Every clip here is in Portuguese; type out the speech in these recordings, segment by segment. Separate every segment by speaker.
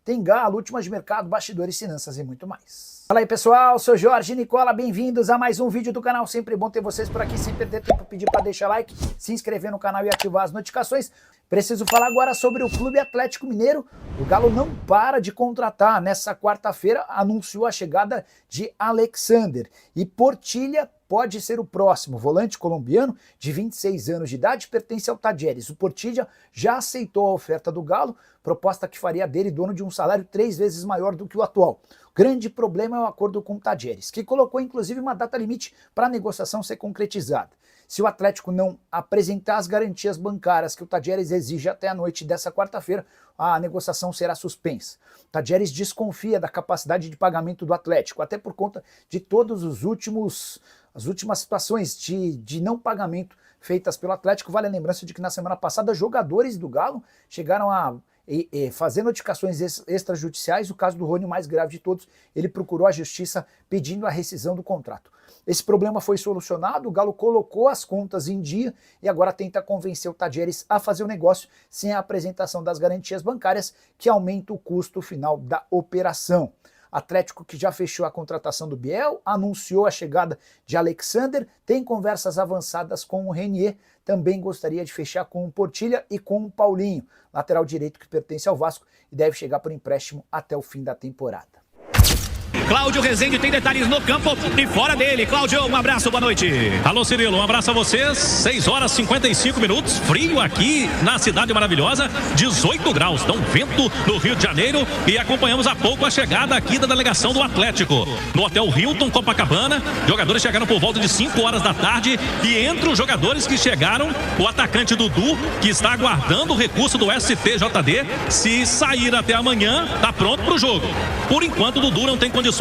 Speaker 1: tem Galo, últimas de mercado, bastidores, finanças e muito mais. Fala aí pessoal, sou Jorge Nicola, bem-vindos a mais um vídeo do canal, sempre bom ter vocês por aqui, sem perder tempo, pedir para deixar like, se inscrever no canal e ativar as notificações. Preciso falar agora sobre o Clube Atlético Mineiro. O Galo não para de contratar. Nessa quarta-feira anunciou a chegada de Alexander e Portilha pode ser o próximo. Volante colombiano de 26 anos de idade, pertence ao Tajeres. O Portilha já aceitou a oferta do Galo, proposta que faria dele dono de um salário 3 vezes maior do que o atual. O grande problema é o acordo com o Tajeres, que colocou inclusive uma data limite para a negociação ser concretizada. Se o Atlético não apresentar as garantias bancárias que o Tajeres exige até a noite dessa quarta-feira, a negociação será suspensa. O Tajeres desconfia da capacidade de pagamento do Atlético, até por conta de todos as últimas situações de não pagamento feitas pelo Atlético. Vale a lembrança de que na semana passada jogadores do Galo chegaram a fazer notificações extrajudiciais. O caso do Rony, o mais grave de todos, ele procurou a justiça pedindo a rescisão do contrato. Esse problema foi solucionado, o Galo colocou as contas em dia e agora tenta convencer o Tajeres a fazer o negócio sem a apresentação das garantias bancárias, que aumenta o custo final da operação. Atlético, que já fechou a contratação do Biel, anunciou a chegada de Alexander, tem conversas avançadas com o Renier, também gostaria de fechar com o Portilha e com o Paulinho, lateral direito que pertence ao Vasco e deve chegar por empréstimo até o fim da temporada.
Speaker 2: Cláudio Rezende tem detalhes no campo e fora dele. Cláudio, um abraço, boa noite.
Speaker 3: Alô, Cirilo, um abraço a vocês. 6 horas e 55 minutos, frio aqui na cidade maravilhosa, 18 graus. Então, vento no Rio de Janeiro e acompanhamos há pouco a chegada aqui da delegação do Atlético. No Hotel Hilton, Copacabana, jogadores chegaram por volta de 5 horas da tarde e entre os jogadores que chegaram, o atacante Dudu, que está aguardando o recurso do STJD. Se sair até amanhã, está pronto para o jogo. Por enquanto, o Dudu não tem condições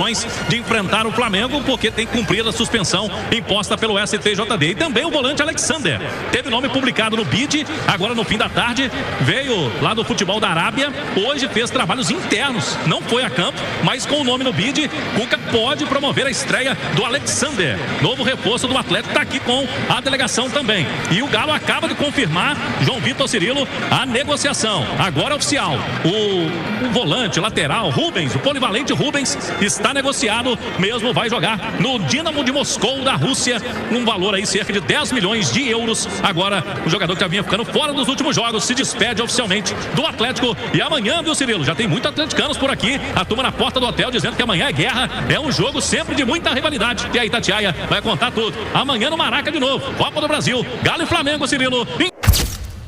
Speaker 3: de enfrentar o Flamengo, porque tem que cumprir a suspensão imposta pelo STJD. E também o volante Alexander teve nome publicado no BID, agora no fim da tarde, veio lá do futebol da Arábia, hoje fez trabalhos internos, não foi a campo, mas com o nome no BID, Cuca pode promover a estreia do Alexander, novo reforço do Atlético, está aqui com a delegação também. E o Galo acaba de confirmar, João Vitor Cirilo, a negociação, agora é oficial. O volante lateral Rubens, o polivalente Rubens, está negociado, mesmo vai jogar no Dinamo de Moscou da Rússia, um valor aí cerca de 10 milhões de euros. Agora o jogador que já vinha ficando fora dos últimos jogos se despede oficialmente do Atlético. E amanhã, viu, Cirilo, já tem muitos atleticanos por aqui, a turma na porta do hotel dizendo que amanhã é guerra, é um jogo sempre de muita rivalidade. E aí Itatiaia vai contar tudo. Amanhã no Maraca de novo, Copa do Brasil, Galo e Flamengo, Cirilo.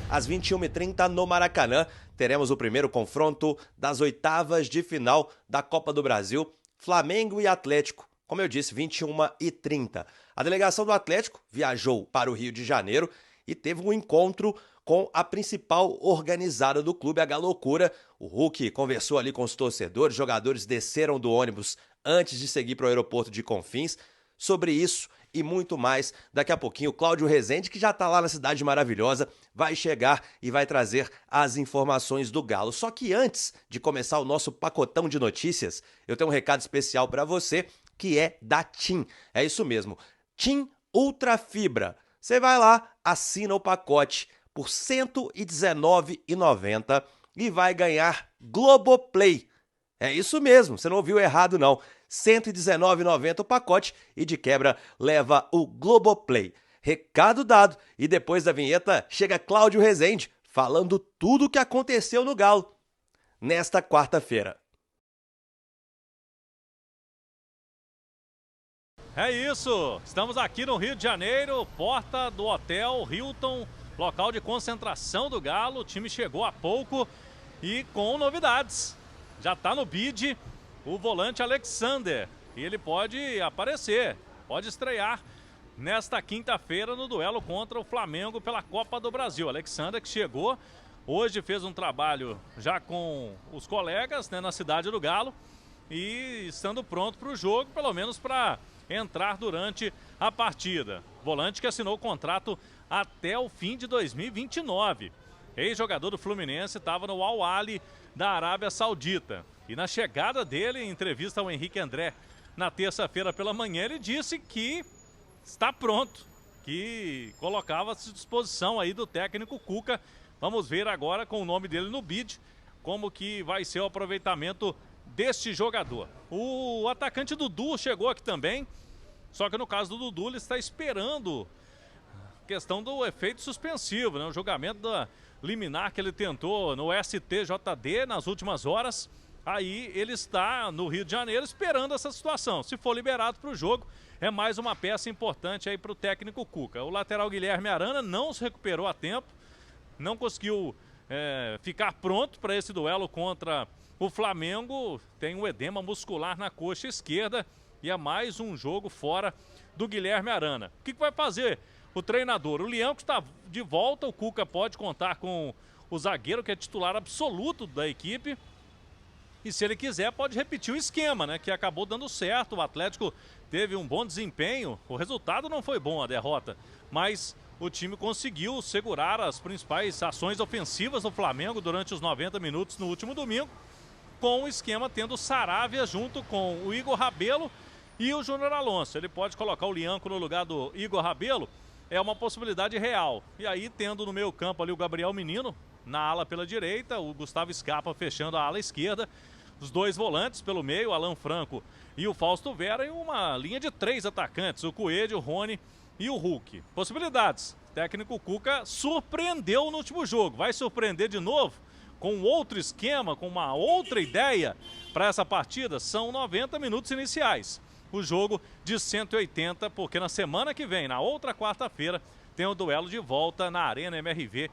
Speaker 4: Às 21h30 no Maracanã, teremos o primeiro confronto das oitavas de final da Copa do Brasil, Flamengo e Atlético, como eu disse, 21h30. A delegação do Atlético viajou para o Rio de Janeiro e teve um encontro com a principal organizada do clube, a Galocura. O Hulk conversou ali com os torcedores, jogadores desceram do ônibus antes de seguir para o aeroporto de Confins. Sobre isso e muito mais, daqui a pouquinho o Cláudio Rezende, que já está lá na cidade maravilhosa, vai chegar e vai trazer as informações do Galo. Só que antes de começar o nosso pacotão de notícias, eu tenho um recado especial para você, que é da TIM. É isso mesmo, TIM Ultra Fibra. Você vai lá, assina o pacote por R$ 119,90 e vai ganhar Globoplay. É isso mesmo, você não ouviu errado não. R$ 119,90 o pacote e de quebra leva o Globoplay. Recado dado, e depois da vinheta chega Cláudio Rezende falando tudo o que aconteceu no Galo nesta quarta-feira.
Speaker 3: É isso, estamos aqui no Rio de Janeiro, porta do Hotel Hilton, local de concentração do Galo. O time chegou há pouco e com novidades. Já está no bid o volante Alexander e ele pode aparecer, pode estrear nesta quinta-feira no duelo contra o Flamengo pela Copa do Brasil. Alexander, que chegou hoje, fez um trabalho já com os colegas, né, na cidade do Galo e estando pronto para o jogo, pelo menos para entrar durante a partida. Volante que assinou o contrato até o fim de 2029. Ex-jogador do Fluminense, estava no Al Ahly da Arábia Saudita. E na chegada dele, em entrevista ao Henrique André, na terça-feira pela manhã, ele disse que está pronto, que colocava-se à disposição aí do técnico Cuca. Vamos ver agora com o nome dele no bid, como que vai ser o aproveitamento deste jogador. O atacante Dudu chegou aqui também, só que no caso do Dudu ele está esperando a questão do efeito suspensivo, né? O julgamento da liminar que ele tentou no STJD nas últimas horas. Aí ele está no Rio de Janeiro esperando essa situação. Se for liberado para o jogo, é mais uma peça importante aí para o técnico Cuca. O lateral Guilherme Arana não se recuperou a tempo, não conseguiu ficar pronto para esse duelo contra o Flamengo. Tem um edema muscular na coxa esquerda e é mais um jogo fora do Guilherme Arana. O que vai fazer o treinador? O Lianco está de volta, o Cuca pode contar com o zagueiro que é titular absoluto da equipe. E se ele quiser, pode repetir o esquema, né? Que acabou dando certo. O Atlético teve um bom desempenho. O resultado não foi bom, a derrota. Mas o time conseguiu segurar as principais ações ofensivas do Flamengo durante os 90 minutos no último domingo. Com o esquema tendo Saravia junto com o Igor Rabelo e o Júnior Alonso. Ele pode colocar o Lianco no lugar do Igor Rabelo. É uma possibilidade real. E aí, tendo no meio campo ali o Gabriel Menino, na ala pela direita, o Gustavo Scarpa fechando a ala esquerda, os dois volantes pelo meio, Alan Franco e o Fausto Vera, e uma linha de 3 atacantes, o Coelho, o Rony e o Hulk. Possibilidades. O técnico Cuca surpreendeu no último jogo. Vai surpreender de novo com outro esquema, com uma outra ideia para essa partida? São 90 minutos iniciais. O jogo de 180, porque na semana que vem, na outra quarta-feira, tem o duelo de volta na Arena MRV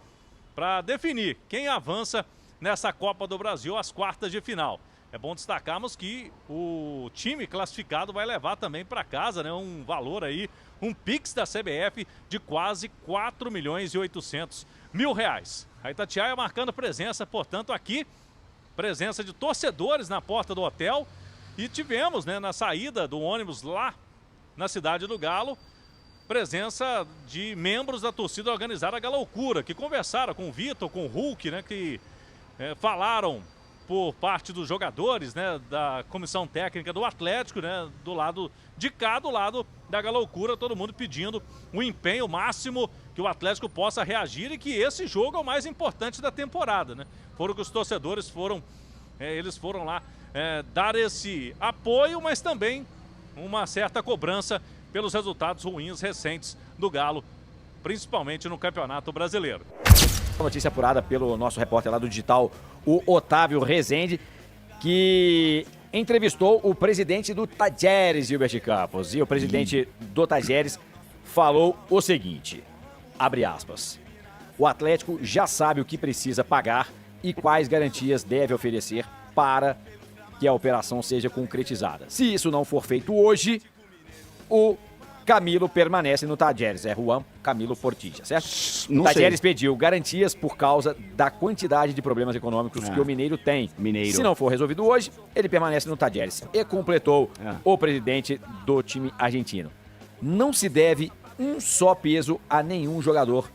Speaker 3: para definir quem avança nessa Copa do Brasil às quartas de final. É bom destacarmos que o time classificado vai levar também para casa, né, um valor aí, um Pix da CBF de quase 4.800.000 reais. A Itatiaia marcando presença, portanto, aqui, presença de torcedores na porta do hotel. E tivemos, né, na saída do ônibus lá na Cidade do Galo, presença de membros da torcida organizada Galoucura, que conversaram com o Vitor, com o Hulk, né, que falaram por parte dos jogadores, né, da comissão técnica do Atlético, né, do lado de cá, do lado da Galoucura, todo mundo pedindo um empenho máximo, que o Atlético possa reagir e que esse jogo é o mais importante da temporada, né? Foram que os torcedores foram, eles foram lá dar esse apoio, mas também uma certa cobrança pelos resultados ruins recentes do Galo, principalmente no Campeonato Brasileiro.
Speaker 5: Notícia apurada pelo nosso repórter lá do Digital, o Otávio Rezende, que entrevistou o presidente do Tajeres, Gilberto Campos. E o presidente do Tajeres falou o seguinte, abre aspas, o Atlético já sabe o que precisa pagar e quais garantias deve oferecer para que a operação seja concretizada. Se isso não for feito hoje, o Camilo permanece no Tajeres. É Juan Camilo Portilla, certo? O Tajeres pediu garantias por causa da quantidade de problemas econômicos que o Mineiro tem. Se não for resolvido hoje, ele permanece no Tajeres. E completou o presidente do time argentino. Não se deve um só peso a nenhum jogador.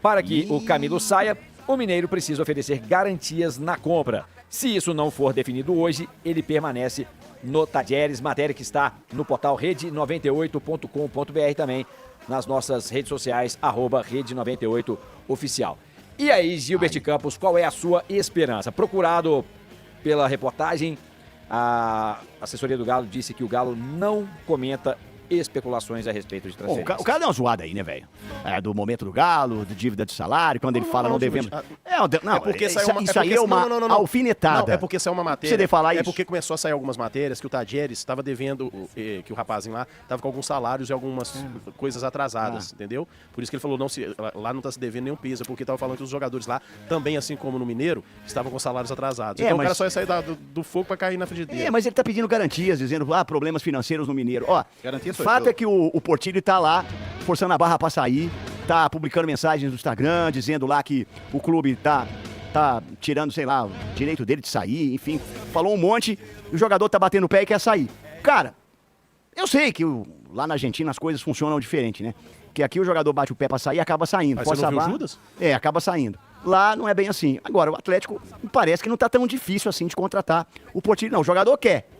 Speaker 5: Para que o Camilo saia, o Mineiro precisa oferecer garantias na compra. Se isso não for definido hoje, ele permanece no Tajeres, matéria que está no portal rede98.com.br também, nas nossas redes sociais, @rede98oficial. E aí, Gilberto Campos, qual é a sua esperança? Procurado pela reportagem, a assessoria do Galo disse que o Galo não comenta especulações a respeito de transferência.
Speaker 6: O cara deu uma zoada aí, né, velho? Do momento do Galo, de dívida de salário, quando ele fala não devemos...
Speaker 7: É porque saiu uma...
Speaker 6: Isso aí é uma alfinetada.
Speaker 7: Não, é porque saiu uma matéria...
Speaker 6: Você falar isso?
Speaker 7: É porque começou a sair algumas matérias que o Tajeres estava devendo, que o rapazinho lá estava com alguns salários e algumas coisas atrasadas, entendeu? Por isso que ele falou, lá não está se devendo nenhum peso, porque estava falando que os jogadores lá, também assim como no Mineiro, estavam com salários atrasados. Então o cara só ia sair do fogo para cair na frigideira.
Speaker 6: Mas ele tá pedindo garantias, dizendo, problemas financeiros no Mineiro. Ó,
Speaker 7: garantias.
Speaker 6: O fato é que o Portillo tá lá, forçando a barra pra sair, tá publicando mensagens no Instagram, dizendo lá que o clube tá tirando, sei lá, o direito dele de sair, enfim, falou um monte, e o jogador tá batendo o pé e quer sair. Cara, eu sei que lá na Argentina as coisas funcionam diferente, né? Que aqui o jogador bate o pé pra sair e acaba saindo.
Speaker 7: Mas você não viu o Judas?
Speaker 6: Acaba saindo. Lá não é bem assim. Agora, o Atlético parece que não tá tão difícil assim de contratar o Portillo, não. O jogador quer.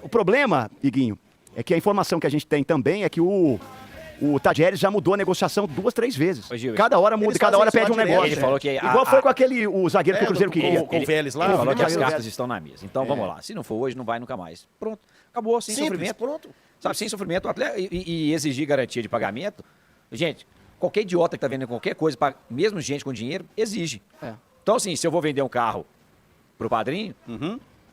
Speaker 6: O problema, Iguinho, é que a informação que a gente tem também é que o o Tadjeres já mudou a negociação 2, 3 vezes.
Speaker 5: Ô, Gil,
Speaker 6: Cada hora muda,
Speaker 7: eles
Speaker 6: cada hora
Speaker 7: fazem
Speaker 6: pede um
Speaker 7: isso lá
Speaker 6: negócio.
Speaker 5: direto. Ele falou que
Speaker 6: Igual foi com o zagueiro que o Cruzeiro queria.
Speaker 7: Com o Vélez lá.
Speaker 5: Ele falou que as
Speaker 6: Vélez.
Speaker 5: cartas estão na mesa. Então vamos lá. Se não for hoje, não vai nunca mais. Pronto. Acabou, sem
Speaker 7: Simples,
Speaker 5: sofrimento.
Speaker 7: pronto.
Speaker 5: Sabe, sem sofrimento. O atleta, e exigir garantia de pagamento. Gente, qualquer idiota que tá vendendo qualquer coisa, mesmo gente com dinheiro, exige. Então, assim, se eu vou vender um carro pro padrinho,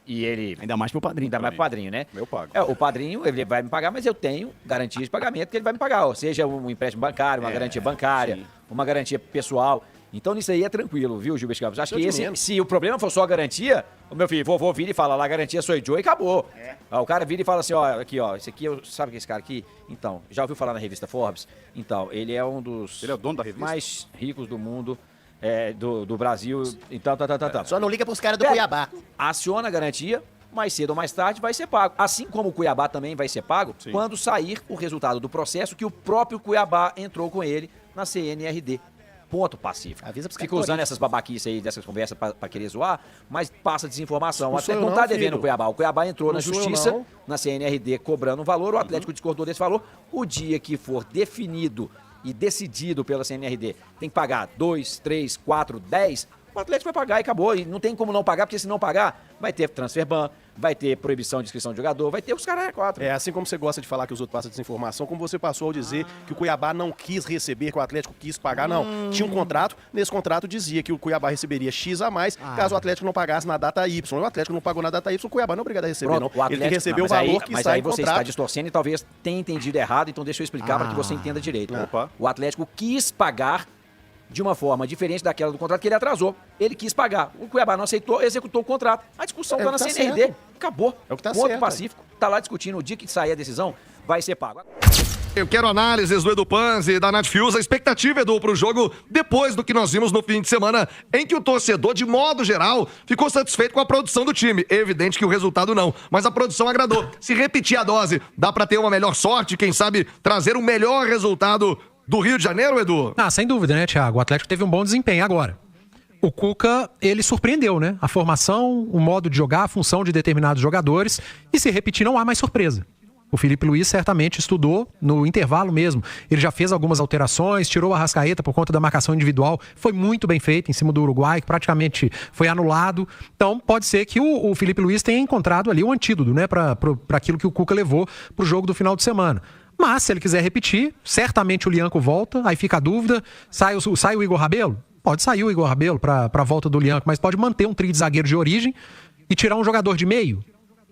Speaker 5: e ele...
Speaker 6: Ainda mais pro padrinho.
Speaker 5: Ainda mais pro padrinho, né?
Speaker 7: Eu pago.
Speaker 5: O padrinho, ele vai me pagar, mas eu tenho garantia de pagamento que ele vai me pagar. Ou seja, um empréstimo bancário, uma garantia bancária, uma garantia pessoal. Então, nisso aí é tranquilo, viu, Gilberto Campos? Acho que se o problema for só a garantia, o meu filho, vovô vira e fala, lá, a garantia sou eu e acabou. Aí o cara vira e fala assim, ó, aqui, ó, esse aqui, sabe que esse cara aqui? Então, já ouviu falar na revista Forbes? Então, ele é um dos...
Speaker 8: Ele é o dono da revista?
Speaker 5: Mais ricos do mundo, do Brasil, então,
Speaker 9: Só não liga pros caras do Cuiabá.
Speaker 5: Aciona a garantia, mais cedo ou mais tarde vai ser pago. Assim como o Cuiabá também vai ser pago quando sair o resultado do processo que o próprio Cuiabá entrou com ele na CNRD. Ponto pacífico.
Speaker 9: Avisa pros
Speaker 5: Fica usando essas babaquices aí, dessas conversas pra querer zoar, mas passa desinformação. O
Speaker 7: Não sou
Speaker 5: Atlético
Speaker 7: eu
Speaker 5: não tá
Speaker 7: não,
Speaker 5: devendo
Speaker 7: filho.
Speaker 5: o Cuiabá. O Cuiabá entrou
Speaker 7: Não
Speaker 5: na
Speaker 7: sou eu
Speaker 5: justiça,
Speaker 7: não.
Speaker 5: na CNRD, cobrando um valor, o Atlético discordou desse valor. O dia que for definido e decidido pela CNRD, tem que pagar 2, 3, 4, 10, o Atlético vai pagar e acabou. E não tem como não pagar, porque se não pagar, vai ter transfer ban, vai ter proibição de inscrição de jogador, vai ter os caras 4.
Speaker 7: É assim como você gosta de falar que os outros passam desinformação, como você passou ao dizer que o Cuiabá não quis receber, que o Atlético quis pagar, não. Tinha um contrato, nesse contrato dizia que o Cuiabá receberia X a mais, caso o Atlético não pagasse na data Y. O Atlético não pagou na data Y, o Cuiabá não é obrigado a receber,
Speaker 5: Pronto,
Speaker 7: não. Ele tem que receber o
Speaker 5: mas
Speaker 7: valor que
Speaker 5: mas
Speaker 7: está
Speaker 5: aí
Speaker 7: em
Speaker 5: você está
Speaker 7: contrato.
Speaker 5: distorcendo e talvez tenha entendido errado, então deixa eu explicar para que você entenda direito.
Speaker 8: Opa.
Speaker 5: O Atlético quis pagar de uma forma diferente daquela do contrato que ele atrasou. Ele quis pagar. O Cuiabá não aceitou, executou o contrato. A discussão está na
Speaker 7: tá
Speaker 5: CNRD.
Speaker 7: certo.
Speaker 5: Acabou.
Speaker 7: É o que tá
Speaker 5: Ponto
Speaker 7: certo,
Speaker 5: pacífico. Tá lá discutindo. O dia que sair a decisão, vai ser pago.
Speaker 10: Eu quero análises do Edu Panzi e da Nath Fius. A expectativa, Edu, pro jogo depois do que nós vimos no fim de semana, em que o torcedor, de modo geral, ficou satisfeito com a produção do time. É evidente que o resultado não, mas a produção agradou. Se repetir a dose, dá pra ter uma melhor sorte, quem sabe trazer um melhor resultado do Rio de Janeiro, Edu?
Speaker 11: Sem dúvida, né, Thiago? O Atlético teve um bom desempenho agora. O Cuca, ele surpreendeu, né? A formação, o modo de jogar, a função de determinados jogadores. E se repetir, não há mais surpresa. O Felipe Luiz certamente estudou no intervalo mesmo. Ele já fez algumas alterações, tirou a Arrascaeta por conta da marcação individual. Foi muito bem feito em cima do Uruguai, que praticamente foi anulado. Então, pode ser que o Felipe Luiz tenha encontrado ali o antídoto, né? Para aquilo que o Cuca levou para o jogo do final de semana. Mas, se ele quiser repetir, certamente o Lianco volta. Aí fica a dúvida. Sai o Igor Rabelo? Pode sair o Igor Rabelo para a volta do Lianco, mas pode manter um trio de zagueiro de origem e tirar um jogador de meio.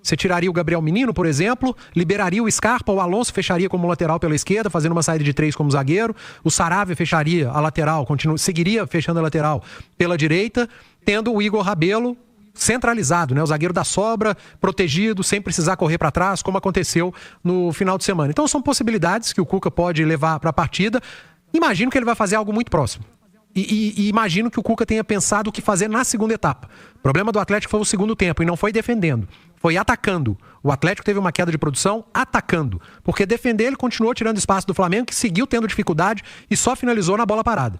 Speaker 11: Você tiraria o Gabriel Menino, por exemplo, liberaria o Scarpa, o Alonso fecharia como lateral pela esquerda, fazendo uma saída de 3 como zagueiro, o Saravia fecharia a lateral, seguiria fechando a lateral pela direita, tendo o Igor Rabelo centralizado, né? O zagueiro da sobra, protegido, sem precisar correr para trás, como aconteceu no final de semana. Então são possibilidades que o Cuca pode levar para a partida. Imagino que ele vai fazer algo muito próximo. E imagino que o Cuca tenha pensado o que fazer na segunda etapa. O problema do Atlético foi o segundo tempo, e não foi defendendo, foi atacando. O Atlético teve uma queda de produção atacando, porque defender ele continuou tirando espaço do Flamengo, que seguiu tendo dificuldade e só finalizou na bola parada.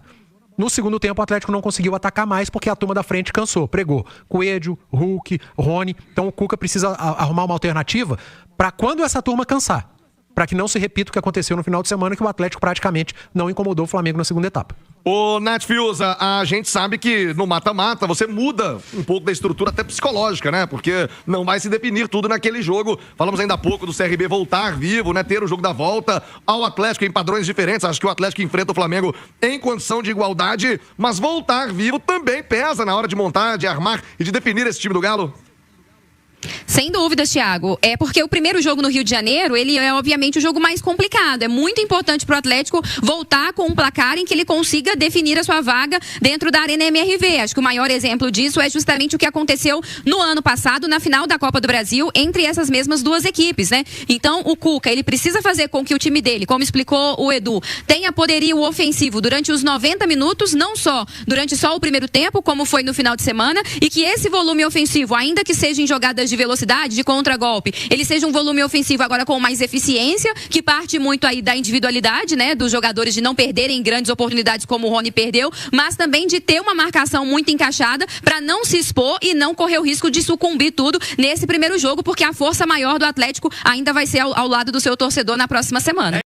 Speaker 11: No segundo tempo, o Atlético não conseguiu atacar mais porque a turma da frente cansou, pregou. Coelho, Hulk, Rony. Então o Cuca precisa arrumar uma alternativa para quando essa turma cansar, para que não se repita o que aconteceu no final de semana, que o Atlético praticamente não incomodou o Flamengo na segunda etapa.
Speaker 10: Ô, Nath Fiuza, a gente sabe que no mata-mata você muda um pouco da estrutura até psicológica, né? Porque não vai se definir tudo naquele jogo. Falamos ainda há pouco do CRB voltar vivo, né? Ter o jogo da volta ao Atlético em padrões diferentes. Acho que o Atlético enfrenta o Flamengo em condição de igualdade, mas voltar vivo também pesa na hora de montar, de armar e de definir esse time do Galo.
Speaker 12: Sem dúvidas, Thiago. É porque o primeiro jogo no Rio de Janeiro, ele é obviamente o jogo mais complicado. É muito importante para o Atlético voltar com um placar em que ele consiga definir a sua vaga dentro da Arena MRV. Acho que o maior exemplo disso é justamente o que aconteceu no ano passado, na final da Copa do Brasil, entre essas mesmas duas equipes, né? Então, o Cuca, ele precisa fazer com que o time dele, como explicou o Edu, tenha poderio ofensivo durante os 90 minutos, não só durante só o primeiro tempo, como foi no final de semana, e que esse volume ofensivo, ainda que seja em jogadas de velocidade, de contragolpe, ele seja um volume ofensivo agora com mais eficiência, que parte muito aí da individualidade, né, dos jogadores de não perderem grandes oportunidades como o Rony perdeu, mas também de ter uma marcação muito encaixada para não se expor e não correr o risco de sucumbir tudo nesse primeiro jogo, porque a força maior do Atlético ainda vai ser ao lado do seu torcedor na próxima semana.